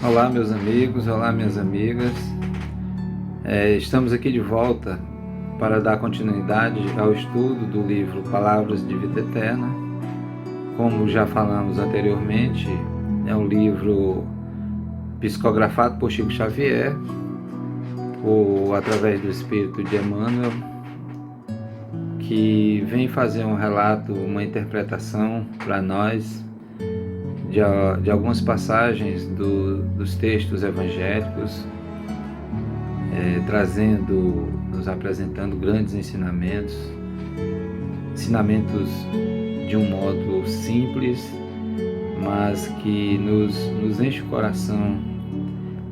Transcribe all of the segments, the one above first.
Olá, meus amigos, olá, minhas amigas. Estamos aqui de volta para dar continuidade ao estudo do livro Palavras de Vida Eterna. Como já falamos anteriormente, é um livro psicografado por Chico Xavier, através do Espírito de Emmanuel, que vem fazer um relato, uma interpretação para nós de algumas passagens dos textos evangélicos, nos apresentando grandes ensinamentos de um modo simples, mas que nos enche o coração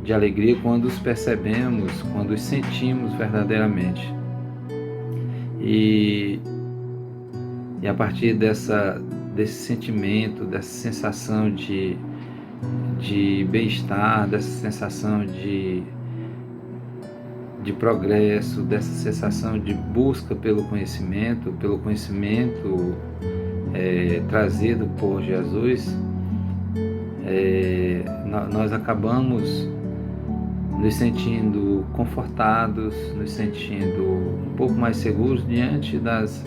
de alegria quando os percebemos, quando os sentimos verdadeiramente. E a partir desse sentimento, dessa sensação de bem-estar, dessa sensação de progresso, dessa sensação de busca pelo conhecimento trazido por Jesus, nós acabamos nos sentindo confortados, nos sentindo um pouco mais seguros diante das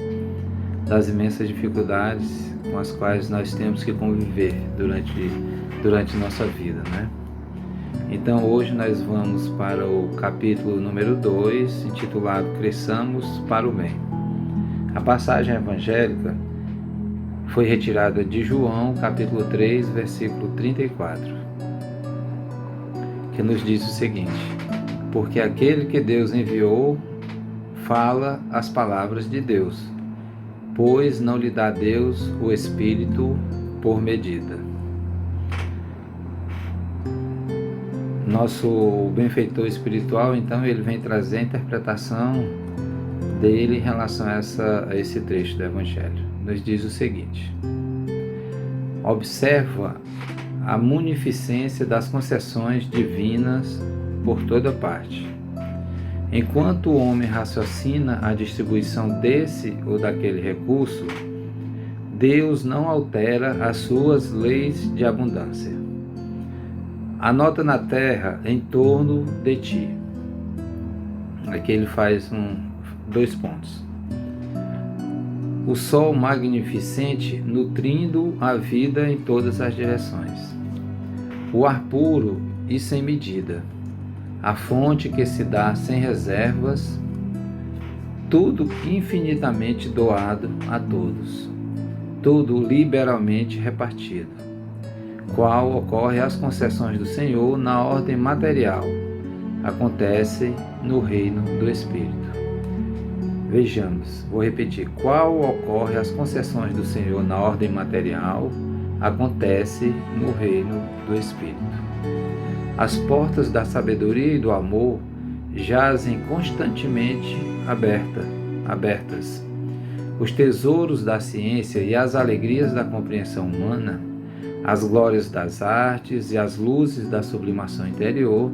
imensas dificuldades com as quais nós temos que conviver durante nossa vida, né? Então hoje nós vamos para o capítulo número 2, intitulado Cresçamos para o Bem. A passagem evangélica foi retirada de João, capítulo 3, versículo 34, que nos diz o seguinte: porque aquele que Deus enviou fala as palavras de Deus, pois não lhe dá Deus o Espírito por medida. Nosso benfeitor espiritual, então, ele vem trazer a interpretação dele em relação a esse trecho do Evangelho. Nos diz o seguinte: observa a munificência das concessões divinas por toda parte. Enquanto o homem raciocina a distribuição desse ou daquele recurso, Deus não altera as suas leis de abundância. Anota na terra em torno de ti. Aqui ele faz 2 pontos. O sol magnificente nutrindo a vida em todas as direções. O ar puro e sem medida. A fonte que se dá sem reservas. Tudo infinitamente doado a todos. Tudo liberalmente repartido. Qual ocorre as concessões do Senhor na ordem material, acontece no reino do Espírito. Vejamos, vou repetir: qual ocorre as concessões do Senhor na ordem material, acontece no reino do Espírito. As portas da sabedoria e do amor jazem constantemente abertas. Os tesouros da ciência e as alegrias da compreensão humana, as glórias das artes e as luzes da sublimação interior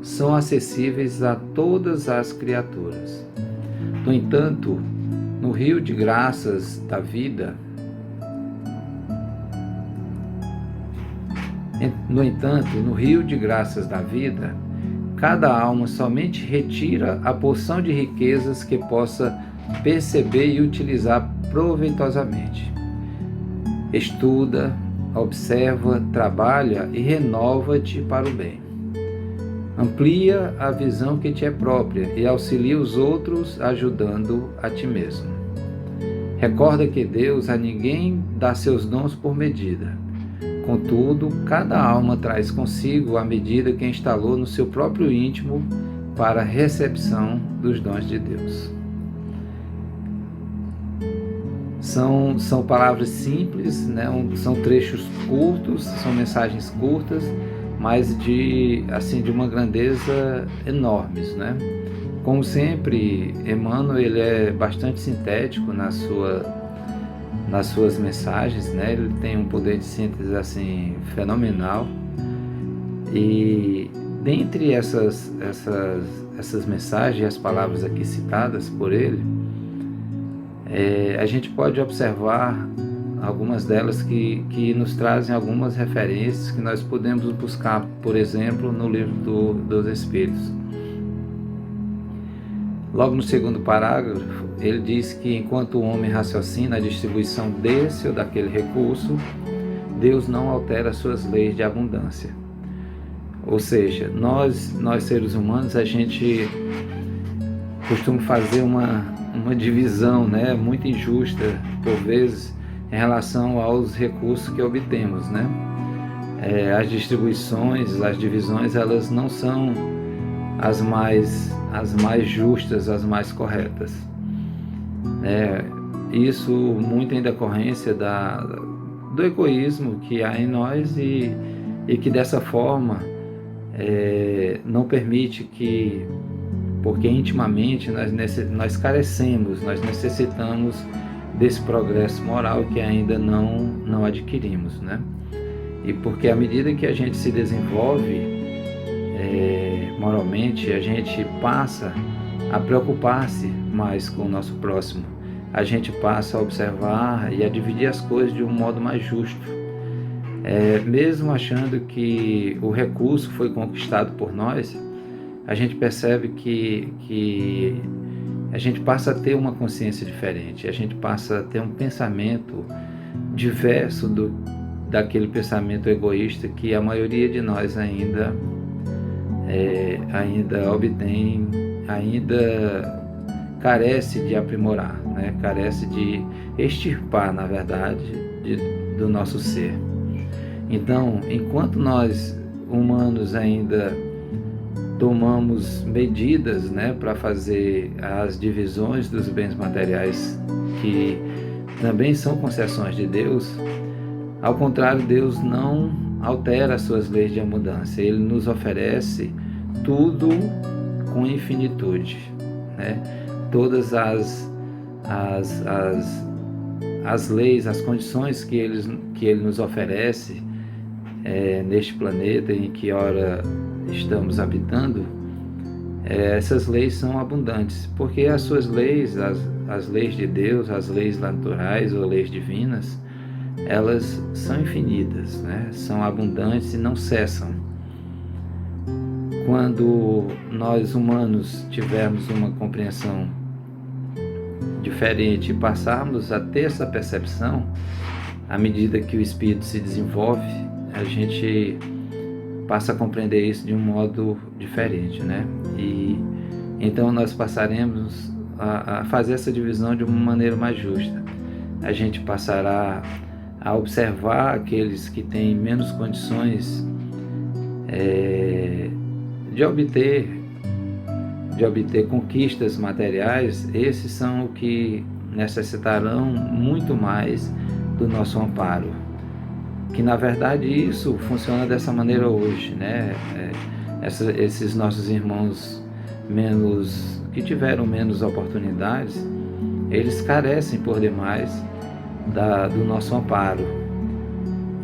são acessíveis a todas as criaturas. No entanto, no rio de graças da vida, cada alma somente retira a porção de riquezas que possa perceber e utilizar proveitosamente. Estuda, observa, trabalha e renova-te para o bem. Amplia a visão que te é própria e auxilia os outros ajudando a ti mesmo. Recorda que Deus a ninguém dá seus dons por medida. Contudo, cada alma traz consigo a medida que instalou no seu próprio íntimo para a recepção dos dons de Deus. São palavras simples, né? São trechos curtos, são mensagens curtas, mas de uma grandeza enormes, né? Como sempre, Emmanuel ele é bastante sintético nas suas mensagens, né? Ele tem um poder de síntese assim fenomenal. E dentre essas mensagens, as palavras aqui citadas por ele, a gente pode observar algumas delas que nos trazem algumas referências que nós podemos buscar, por exemplo, no livro dos Espíritos. Logo no segundo parágrafo, ele diz que enquanto o homem raciocina a distribuição desse ou daquele recurso, Deus não altera suas leis de abundância. Ou seja, nós seres humanos, a gente costuma fazer uma divisão, né, muito injusta, por vezes, em relação aos recursos que obtemos, né? As distribuições, as divisões, elas não são as mais justas, as mais corretas. Isso muito em decorrência do egoísmo que há em nós e que dessa forma não permite que, porque intimamente nós carecemos, nós necessitamos desse progresso moral que ainda não adquirimos, né? E porque à medida que a gente se desenvolve moralmente, a gente passa a preocupar-se mais com o nosso próximo, a gente passa a observar e a dividir as coisas de um modo mais justo, mesmo achando que o recurso foi conquistado por nós. A gente percebe que a gente passa a ter uma consciência diferente, a gente passa a ter um pensamento diverso daquele pensamento egoísta que a maioria de nós ainda obtém, ainda carece de aprimorar, né? Carece de extirpar, na verdade, do nosso ser. Então, enquanto nós humanos ainda tomamos medidas, né, para fazer as divisões dos bens materiais, que também são concessões de Deus, ao contrário, Deus não altera as suas leis de abundância. Ele nos oferece tudo com infinitude, né? Todas as leis, as condições que Ele nos oferece neste planeta em que ora estamos habitando, essas leis são abundantes, porque as suas leis, as leis de Deus, as leis naturais ou leis divinas, elas são infinitas, né? São abundantes e não cessam. Quando nós humanos tivermos uma compreensão diferente e passarmos a ter essa percepção, à medida que o espírito se desenvolve, a gente passa a compreender isso de um modo diferente, né? E então nós passaremos a fazer essa divisão de uma maneira mais justa. A gente passará a observar aqueles que têm menos condições de obter conquistas materiais. Esses são os que necessitarão muito mais do nosso amparo, que na verdade isso funciona dessa maneira hoje, né? Esses nossos irmãos que tiveram menos oportunidades, eles carecem por demais do nosso amparo,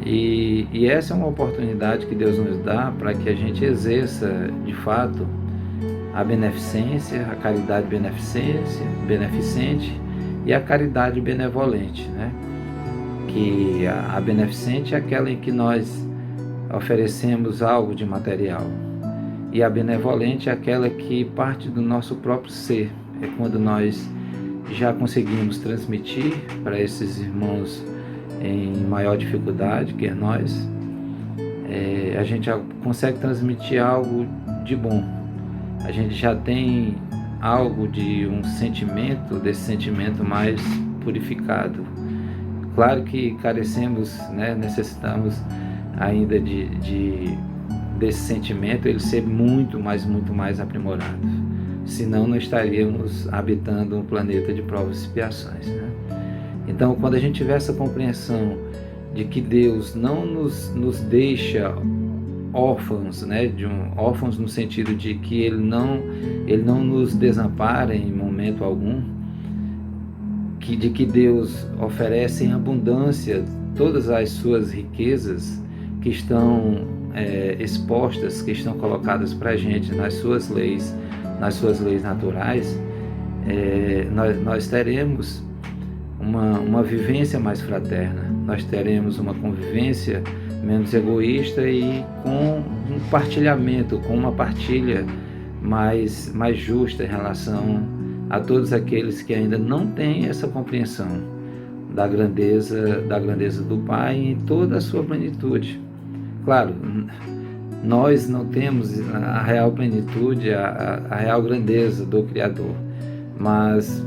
e essa é uma oportunidade que Deus nos dá para que a gente exerça de fato a beneficência, a caridade beneficente e a caridade benevolente, né? Que a beneficente é aquela em que nós oferecemos algo de material, e a benevolente é aquela que parte do nosso próprio ser, é quando nós já conseguimos transmitir para esses irmãos em maior dificuldade que nós, a gente já consegue transmitir algo de bom, a gente já tem algo de um sentimento, desse sentimento mais purificado. Claro que carecemos, né, necessitamos ainda desse sentimento, ele ser muito mais aprimorado. Senão não estaríamos habitando um planeta de provas e expiações, né? Então, quando a gente tiver essa compreensão de que Deus não nos deixa órfãos, né? Órfãos no sentido de que Ele não nos desampara em momento algum, de que Deus oferece em abundância todas as suas riquezas que estão expostas, que estão colocadas para a gente nas suas leis naturais, nós teremos uma vivência mais fraterna, nós teremos uma convivência menos egoísta e com um partilhamento, com uma partilha mais justa em relação a todos aqueles que ainda não têm essa compreensão da grandeza do Pai em toda a sua plenitude. Claro, nós não temos a real plenitude, a real grandeza do Criador, mas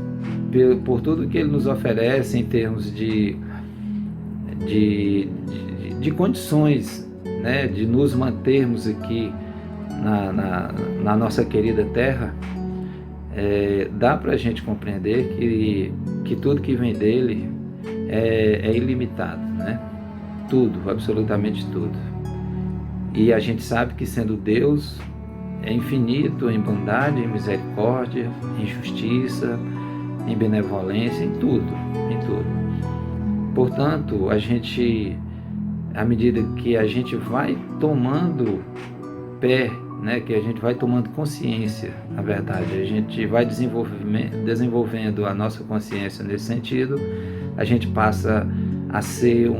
por tudo que Ele nos oferece em termos de condições, né, de nos mantermos aqui na nossa querida terra, dá para a gente compreender que tudo que vem dele é ilimitado, né? Tudo, absolutamente tudo. E a gente sabe que, sendo Deus, é infinito em bondade, em misericórdia, em justiça, em benevolência, em tudo, em tudo. Portanto, à medida que a gente vai tomando pé, né, que a gente vai tomando consciência, na verdade, a gente vai desenvolvendo a nossa consciência nesse sentido, a gente passa a ser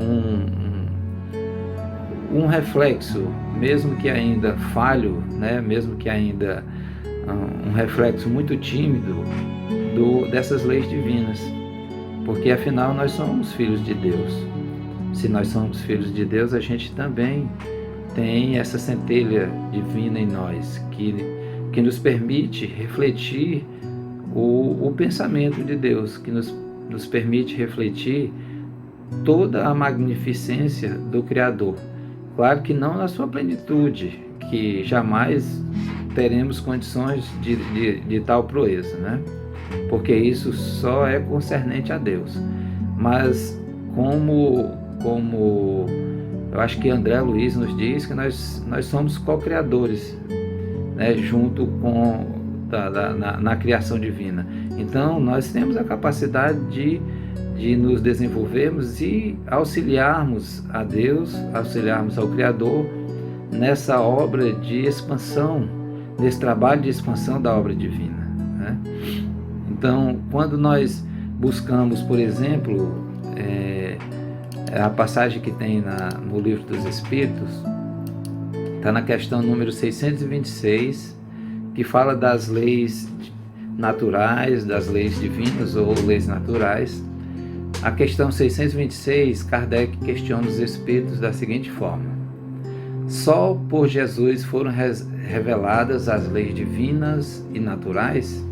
um reflexo, mesmo que ainda falho, né, mesmo que ainda um reflexo muito tímido dessas leis divinas, porque afinal nós somos filhos de Deus. Se nós somos filhos de Deus, a gente também tem essa centelha divina em nós, que nos permite refletir o pensamento de Deus, que nos permite refletir toda a magnificência do Criador. Claro que não na sua plenitude, que jamais teremos condições de tal proeza, né? Porque isso só é concernente a Deus. Mas como eu acho que André Luiz nos diz, que nós somos co-criadores, né, junto com na criação divina. Então nós temos a capacidade de nos desenvolvermos e auxiliarmos a Deus, auxiliarmos ao Criador nessa obra de expansão, nesse trabalho de expansão da obra divina, né? Então, quando nós buscamos, por exemplo, a passagem que tem no Livro dos Espíritos, está na questão número 626, que fala das leis naturais, das leis divinas ou leis naturais. A questão 626, Kardec questiona os espíritos da seguinte forma: só por Jesus foram reveladas as leis divinas e naturais?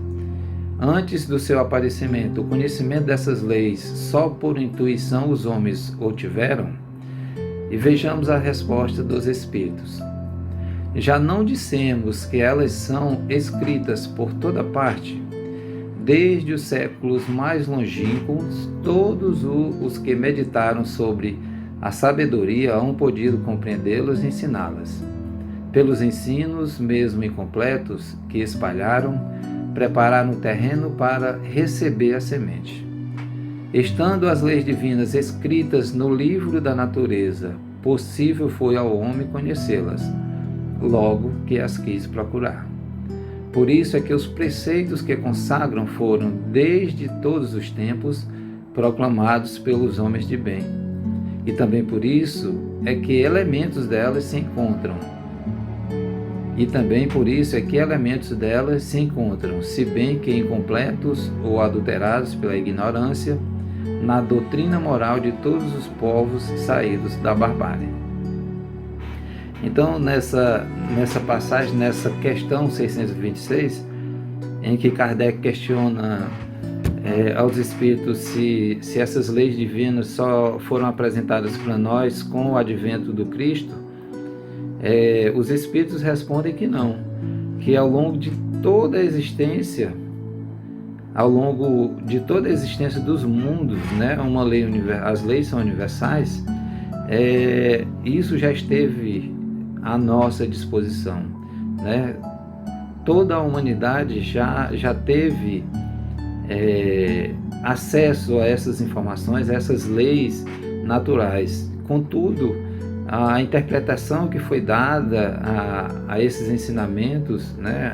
Antes do seu aparecimento, o conhecimento dessas leis só por intuição os homens o tiveram? E vejamos a resposta dos espíritos. Já não dissemos que elas são escritas por toda parte? Desde os séculos mais longínquos, todos os que meditaram sobre a sabedoria hão podido compreendê-las e ensiná-las. Pelos ensinos, mesmo incompletos, que espalharam, prepararam o terreno para receber a semente. Estando as leis divinas escritas no livro da natureza, possível foi ao homem conhecê-las, logo que as quis procurar. Por isso é que os preceitos que consagram foram, desde todos os tempos, proclamados pelos homens de bem. E também por isso é que elementos delas se encontram. Se bem que incompletos ou adulterados pela ignorância, na doutrina moral de todos os povos saídos da barbárie. Então, nessa passagem, nessa questão 626, em que Kardec questiona aos espíritos se essas leis divinas só foram apresentadas para nós com o advento do Cristo, os espíritos respondem que não, que ao longo de toda a existência dos mundos, né, as leis são universais, isso já esteve à nossa disposição, né? Toda a humanidade já teve acesso a essas informações, a essas leis naturais. Contudo, a interpretação que foi dada a esses ensinamentos, né,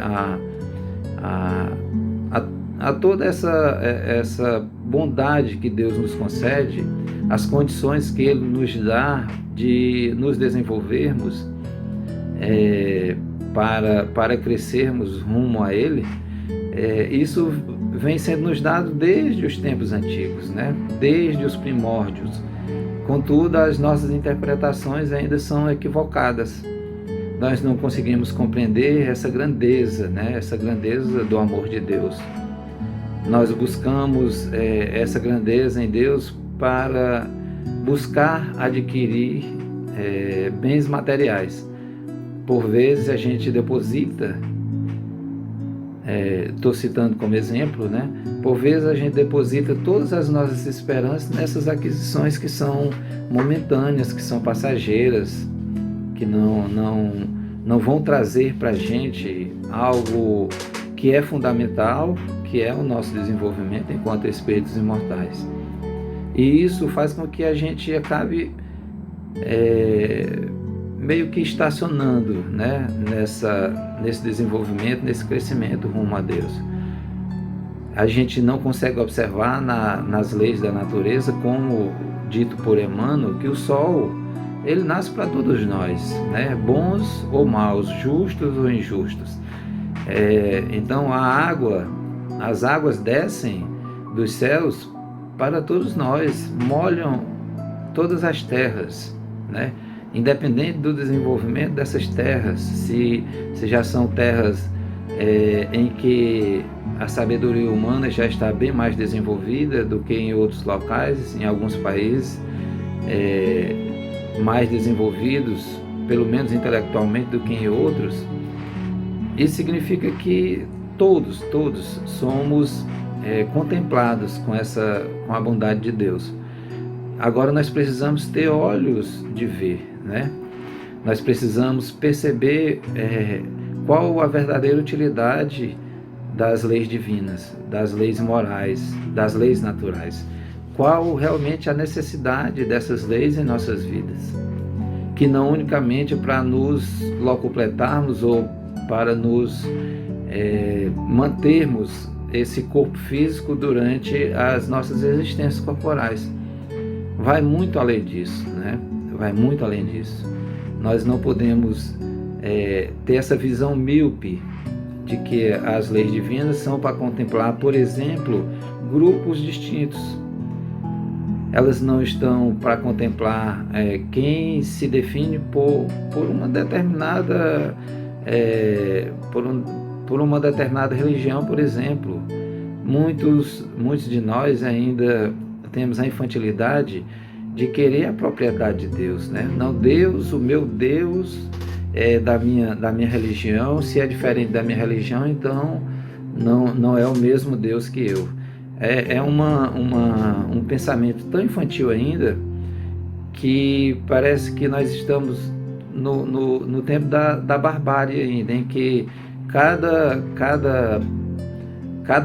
a toda essa bondade que Deus nos concede, as condições que Ele nos dá de nos desenvolvermos para crescermos rumo a Ele, isso vem sendo nos dado desde os tempos antigos, né? Desde os primórdios. Contudo, as nossas interpretações ainda são equivocadas. Nós não conseguimos compreender essa grandeza, né? Essa grandeza do amor de Deus. Nós buscamos essa grandeza em Deus para buscar adquirir bens materiais. Por vezes a gente deposita, estou citando como exemplo, né? Por vezes a gente deposita todas as nossas esperanças nessas aquisições que são momentâneas, que são passageiras, que não vão trazer para a gente algo que é fundamental, que é o nosso desenvolvimento enquanto espíritos imortais. E isso faz com que a gente acabe meio que estacionando, né, nesse desenvolvimento, nesse crescimento rumo a Deus. A gente não consegue observar nas leis da natureza, como dito por Emmanuel, que o sol, ele nasce para todos nós, né, bons ou maus, justos ou injustos. Então as águas descem dos céus para todos nós, molham todas as terras, né? Independente do desenvolvimento dessas terras, se já são terras em que a sabedoria humana já está bem mais desenvolvida do que em outros locais, em alguns países mais desenvolvidos, pelo menos intelectualmente, do que em outros. Isso significa que todos somos contemplados com a bondade de Deus. Agora nós precisamos ter olhos de ver, né? Nós precisamos perceber qual a verdadeira utilidade das leis divinas, das leis morais, das leis naturais. Qual realmente a necessidade dessas leis em nossas vidas, que não unicamente para nos locupletarmos ou para nos mantermos esse corpo físico durante as nossas existências corporais. Vai muito além disso, né? Vai muito além disso. Nós não podemos ter essa visão míope de que as leis divinas são para contemplar, por exemplo, grupos distintos. Elas não estão para contemplar quem se define por uma determinada por uma determinada religião, por exemplo. Muitos de nós ainda temos a infantilidade de querer a propriedade de Deus, né? Não, Deus, o meu Deus é da minha religião. Se é diferente da minha religião, então não é o mesmo Deus que eu. É um pensamento tão infantil ainda, que parece que nós estamos no tempo da barbárie ainda, em que cada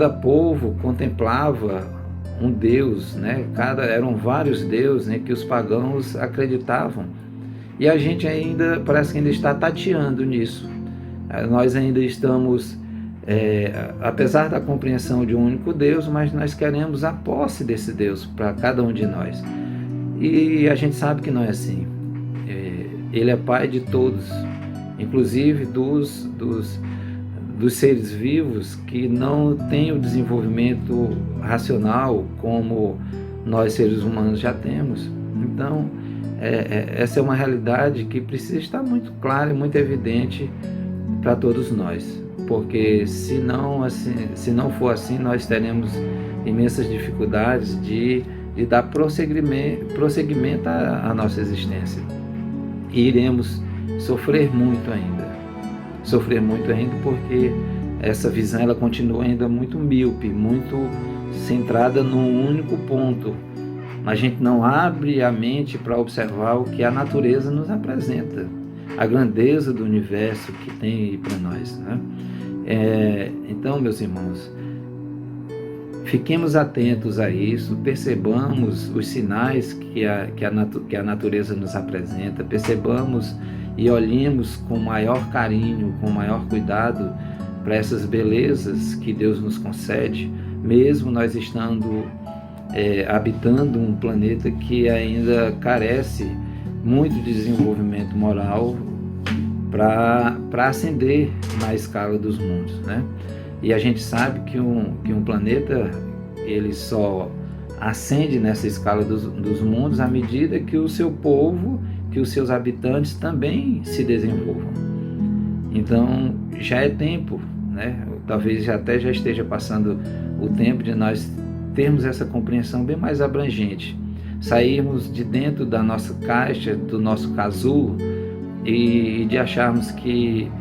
povo contemplava um Deus, né? Eram vários deuses, né, que os pagãos acreditavam. E a gente ainda, parece que ainda está tateando nisso. Nós ainda estamos, apesar da compreensão de um único Deus, mas nós queremos a posse desse Deus para cada um de nós. E a gente sabe que não é assim. Ele é Pai de todos, inclusive dos seres vivos que não têm o desenvolvimento racional como nós seres humanos já temos. Então, essa é uma realidade que precisa estar muito clara e muito evidente para todos nós, porque se não for assim, nós teremos imensas dificuldades de dar prosseguimento à nossa existência, e iremos sofrer muito ainda, porque essa visão ela continua ainda muito míope, muito centrada num único ponto. A gente não abre a mente para observar o que a natureza nos apresenta, a grandeza do universo que tem aí para nós, né? Então, meus irmãos, fiquemos atentos a isso, percebamos os sinais que a natureza nos apresenta, percebamos e olhemos com maior carinho, com maior cuidado para essas belezas que Deus nos concede, mesmo nós estando habitando um planeta que ainda carece muito de desenvolvimento moral para ascender na escala dos mundos, né? E a gente sabe que um planeta ele só ascende nessa escala dos mundos à medida que o seu povo, que os seus habitantes também se desenvolvam. Então já é tempo, né? Talvez até já esteja passando o tempo de nós termos essa compreensão bem mais abrangente, sairmos de dentro da nossa caixa, do nosso casulo, e de acharmos que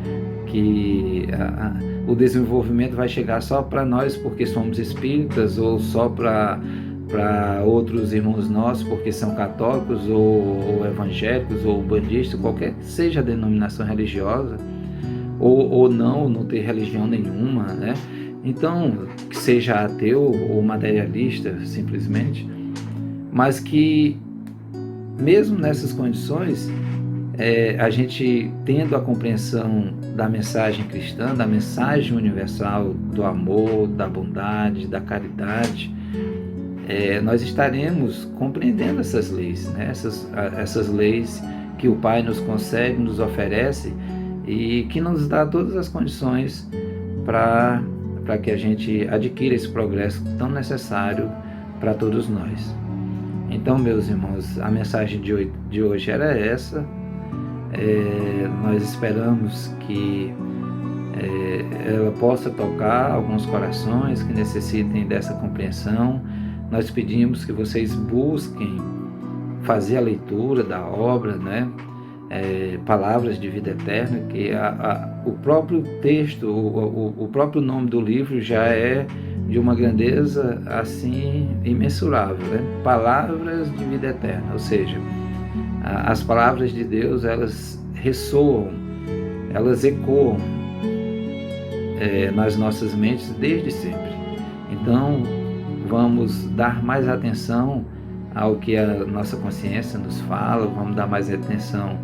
o desenvolvimento vai chegar só para nós porque somos espíritas, ou só para outros irmãos nossos porque são católicos, ou evangélicos, ou bandistas, qualquer que seja a denominação religiosa, ou não ter religião nenhuma, né? Então, que seja ateu ou materialista, simplesmente, mas que mesmo nessas condições, a gente tendo a compreensão da mensagem cristã, da mensagem universal do amor, da bondade, da caridade, nós estaremos compreendendo essas leis, né? essas leis que o Pai nos concede, nos oferece, e que nos dá todas as condições para que a gente adquira esse progresso tão necessário para todos nós. Então, meus irmãos, a mensagem de hoje era essa. Nós esperamos que ela possa tocar alguns corações que necessitem dessa compreensão. Nós pedimos que vocês busquem fazer a leitura da obra, né? Palavras de Vida Eterna, que o próprio texto, o próprio nome do livro já é de uma grandeza assim imensurável, né? Palavras de Vida Eterna, ou seja, as palavras de Deus, elas ressoam, elas ecoam nas nossas mentes desde sempre. Então, vamos dar mais atenção ao que a nossa consciência nos fala, vamos dar mais atenção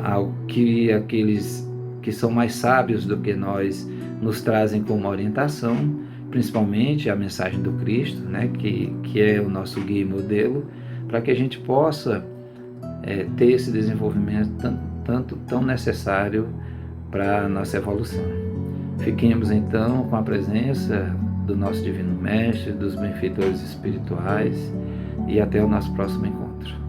ao que aqueles que são mais sábios do que nós nos trazem como orientação, principalmente a mensagem do Cristo, né, que é o nosso guia e modelo, para que a gente possa ter esse desenvolvimento tão necessário para a nossa evolução. Fiquemos então com a presença do nosso Divino Mestre, dos benfeitores espirituais, e até o nosso próximo encontro.